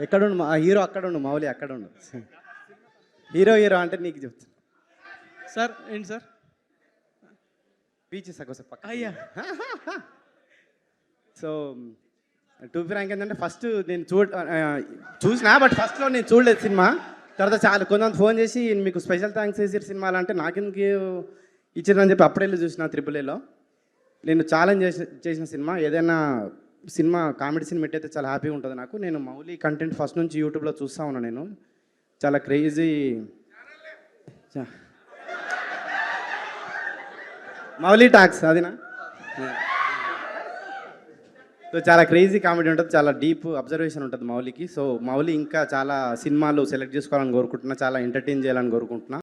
ఎక్కడుండు మా hero, అక్కడుండు Mouli, అక్కడుండు. Hero hero అంటే నీకు చెప్తా సార్. ఏంటి సార్? బీచ్ సగోసే పక్క. అయ్యా. సో టూ ఫ్రాంక్ ఏంటంటే ఫస్ట్ నేను చూసినా, బట్ ఫస్ట్లో నేను చూడలేదు సినిమా. తర్వాత చాలా కొంతమంది ఫోన్ చేసి మీకు స్పెషల్ థ్యాంక్స్ చేసారు సినిమాలు అంటే నాకెందుకు ఇచ్చారని చెప్పి అప్పుడే వెళ్ళి చూసిన త్రిబుల్ ఏలో. నేను ఛాలెంజ్ చేసిన సినిమా, ఏదైనా సినిమా కామెడీ సినిమా అయితే చాలా హ్యాపీగా ఉంటుంది నాకు. నేను మౌలి కంటెంట్ ఫస్ట్ నుంచి యూట్యూబ్లో చూస్తూ ఉన్నాను. నేను చాలా క్రేజీ మౌలి టాక్స్ అదినా. సో చాలా క్రేజీ కామెడీ ఉంటుంది, చాలా డీప్ అబ్జర్వేషన్ ఉంటుంది మౌలికి. సో మౌలి ఇంకా చాలా సినిమాలు సెలెక్ట్ చేసుకోవాలని కోరుకుంటున్నా, చాలా ఎంటర్టైన్ చేయాలని కోరుకుంటున్నా.